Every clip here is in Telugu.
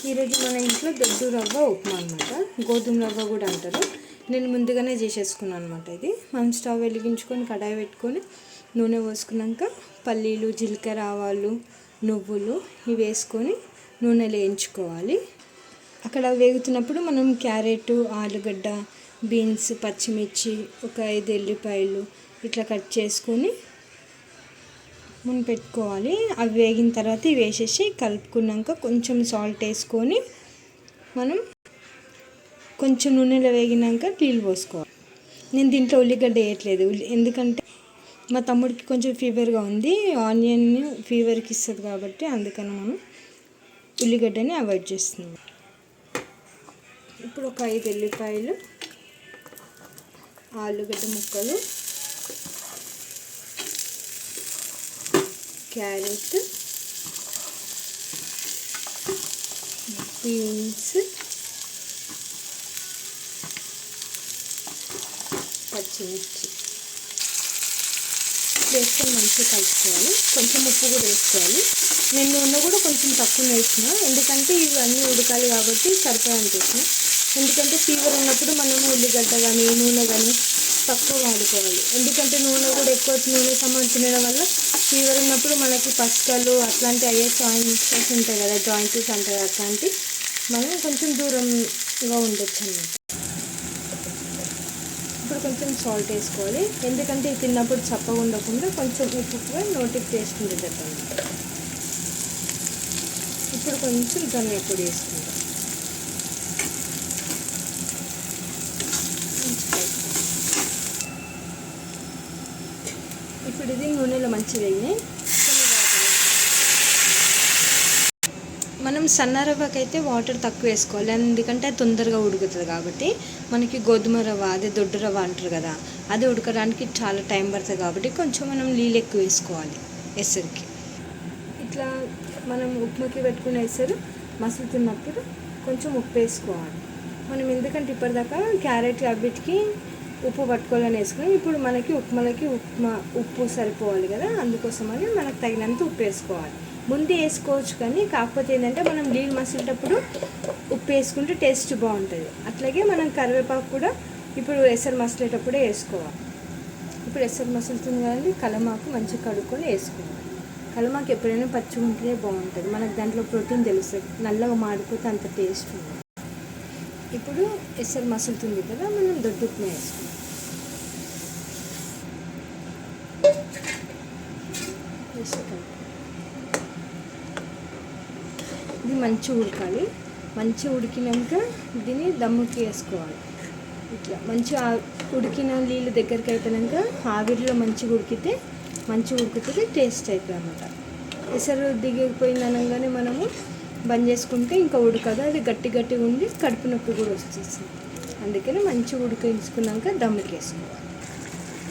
ఈరోజు మన ఇంట్లో దొడ్డు రవ్వ ఉప్మా అనమాట. గోధుమ రవ్వ కూడా అంటారు. నేను ముందుగానే చేసేసుకున్నాను అనమాట. ఇది మనం స్టవ్ వెలిగించుకొని కడాయి పెట్టుకొని నూనె పోసుకున్నాక పల్లీలు, జీలకర్ర, ఆవాలు, నువ్వులు ఇవి వేసుకొని నూనెలో వేయించుకోవాలి. అక్కడ వేగుతున్నప్పుడు మనం క్యారెట్, ఆలుగడ్డ, బీన్స్, పచ్చిమిర్చి, ఒక 5 ఎల్లిపాయలు ఇట్లా కట్ చేసుకొని మనం పెట్టుకోవాలి. అవి వేగిన తర్వాత ఇవి వేసేసి కలుపుకున్నాక కొంచెం సాల్ట్ వేసుకొని మనం కొంచెం నూనెలో వేగినాక నీళ్ళు పోసుకోవాలి. నేను దీంట్లో ఉల్లిగడ్డ వేయట్లేదు, ఎందుకంటే మా తమ్ముడికి కొంచెం ఫీవర్గా ఉంది. ఆనియన్ ఫీవర్కి ఇస్తుంది కాబట్టి అందుకని మనం ఉల్లిగడ్డని అవాయిడ్ చేస్తున్నాం. ఇప్పుడు ఒక 5 ఎల్లిపాయలు, ఆలుగడ్డ ముక్కలు, క్యారెట్, బీన్స్, పచ్చిమిర్చి వేసుకొని మంచిగా కలుపుకోవాలి. కొంచెం ఉప్పు కూడా వేసుకోవాలి. నేను నూనె కూడా కొంచెం తక్కువ వేసిన, ఎందుకంటే ఇవన్నీ ఉడకాలి కాబట్టి సరిపోయాని చేసిన. ఎందుకంటే ఫీవర్ ఉన్నప్పుడు మనము ఉల్లిగడ్డ కానీ నూనె కానీ తక్కువ వాడుకోవాలి. ఎందుకంటే నూనె కూడా ఎక్కువ నూనె సామాన్ తినడం వల్ల ఫీవర్ ఉన్నప్పుడు మనకి పసుకలు అట్లాంటివి అయ్యే ఛాన్సెస్ ఉంటాయి కదా, జాయింట్స్ అంటారు, అట్లాంటివి మనం కొంచెం దూరంగా ఉండొచ్చు అన్నమాట. ఇప్పుడు కొంచెం సాల్ట్ వేసుకోవాలి, ఎందుకంటే ఇది తిన్నప్పుడు చప్పగా ఉండకుండా కొంచెం ఉప్పుగా నోటికి టేస్ట్ ఉండేది అన్నమాట. ఇప్పుడు కొంచెం ధనియా పొడి వేసుకుంటాం. ఇప్పుడు ఇది నూనెలో మంచిగా వేయి. మనం సన్న రవ్వకైతే వాటర్ తక్కువ వేసుకోవాలి, ఎందుకంటే అది తొందరగా ఉడుకుతుంది కాబట్టి. మనకి గోధుమ రవ్వ, అదే దొడ్డు రవ్వ అంటారు కదా, అది ఉడకడానికి చాలా టైం పడుతుంది కాబట్టి కొంచెం మనం నీళ్ళు ఎక్కువ వేసుకోవాలి ఎసరికి. ఇట్లా మనం ఉప్మాకి పెట్టుకునే ఎసరు మసులుతున్నప్పుడు కొంచెం ఉప్పు వేసుకోవాలి మనం, ఎందుకంటే ఇప్పటిదాకా క్యారెట్ అవిటికి ఉప్పు పట్టుకోవాలని వేసుకున్నాం. ఇప్పుడు మనకి ఉప్మాలకి ఉప్పు సరిపోవాలి కదా, అందుకోసమని మనకు తగినంత ఉప్పు వేసుకోవాలి. ముందు వేసుకోవచ్చు కానీ కాకపోతే ఏంటంటే మనం నీళ్ళు మసిలేటప్పుడు ఉప్పు వేసుకుంటే టేస్ట్ బాగుంటుంది. అట్లాగే మనం కరివేపాకు కూడా ఇప్పుడు ఎసరు మసిలేటప్పుడే వేసుకోవాలి. ఇప్పుడు ఎసరు మసులుతుంది కానీ కలమాకు మంచిగా కడుక్కొని వేసుకోవాలి. కలమాకు ఎప్పుడైనా పచ్చిగా ఉంటేనే బాగుంటుంది, మనకు దాంట్లో ప్రోటీన్ తెలుస్తుంది. నల్లగా మాడిపోతే అంత టేస్ట్ ఉంది. ఇప్పుడు ఎసరు మసులుతుంది కదా, మనం దొడ్డు ఉప్మా వేసుకుంటాం. ఇది మంచిగా ఉడకాలి. మంచిగా ఉడికినాక దీన్ని దమ్ముకి వేసుకోవాలి. ఇట్లా మంచిగా ఉడికిన నీళ్ళు దగ్గరికి అయిపోయాక ఆవిరిలో మంచిగా ఉడుకుతుంది, టేస్ట్ అవుతుంది అన్నమాట. ఎసరు దిగిపోయింది అనగానే మనము బంద్ చేసుకుంటే ఇంకా ఉడకదు, అది గట్టిగా ఉండి కడుపు నొప్పి కూడా వచ్చేస్తుంది. అందుకని మంచిగా ఉడికించుకున్నాక దమ్ముకి వేసుకోవాలి.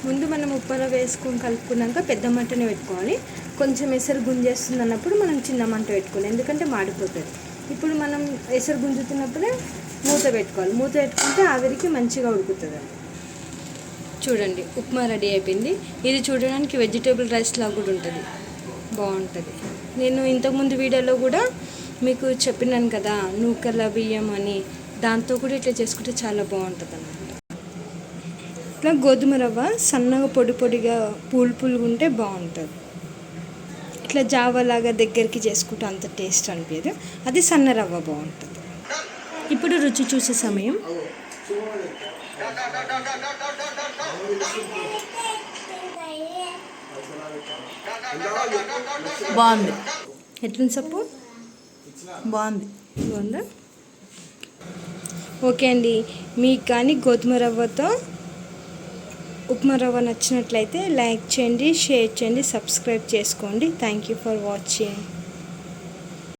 ముందు మనం ఉప్పు వేసుకొని కలుపుకున్నాక పెద్ద మంటనే పెట్టుకోవాలి. కొంచెం ఎసరు గుంజేస్తుంది అన్నప్పుడు మనం చిన్న మంట పెట్టుకోవాలి, ఎందుకంటే మాడిపోతుంది. ఇప్పుడు మనం ఎసరు గుంజుతున్నప్పుడే మూత పెట్టుకోవాలి. మూత పెట్టుకుంటే ఆవిరికి మంచిగా ఉడుకుతుంది. చూడండి ఉప్మా రెడీ అయిపోయింది. ఇది చూడడానికి వెజిటేబుల్ రైస్ లాగా కూడా ఉంటుంది, బాగుంటుంది. నేను ఇంతకుముందు వీడియోలో కూడా మీకు చెప్పినాను కదా నూకల బియ్యం అని, దాంతో కూడా ఇట్లా చేసుకుంటే చాలా బాగుంటుంది అన్నమాట. ఇట్లా గోధుమ రవ్వ సన్నగా పొడి పొడిగా పూలుగా ఉంటే బాగుంటుంది. ఇట్లా జావలాగా దగ్గరికి చేసుకుంటే అంత టేస్ట్ అనిపించదు, అది సన్న రవ్వ బాగుంటుంది. ఇప్పుడు రుచి చూసే సమయం. బాగుంది. ఎట్లుంది సప్పు? బాగుందా? ఓకే అండి, మీకు కానీ గోధుమ రవ్వతో ఉప్మా రవ్వ నచ్చినట్లయితే లైక్ చేయండి, షేర్ చేయండి, సబ్స్క్రైబ్ చేసుకోండి. Thank you for watching.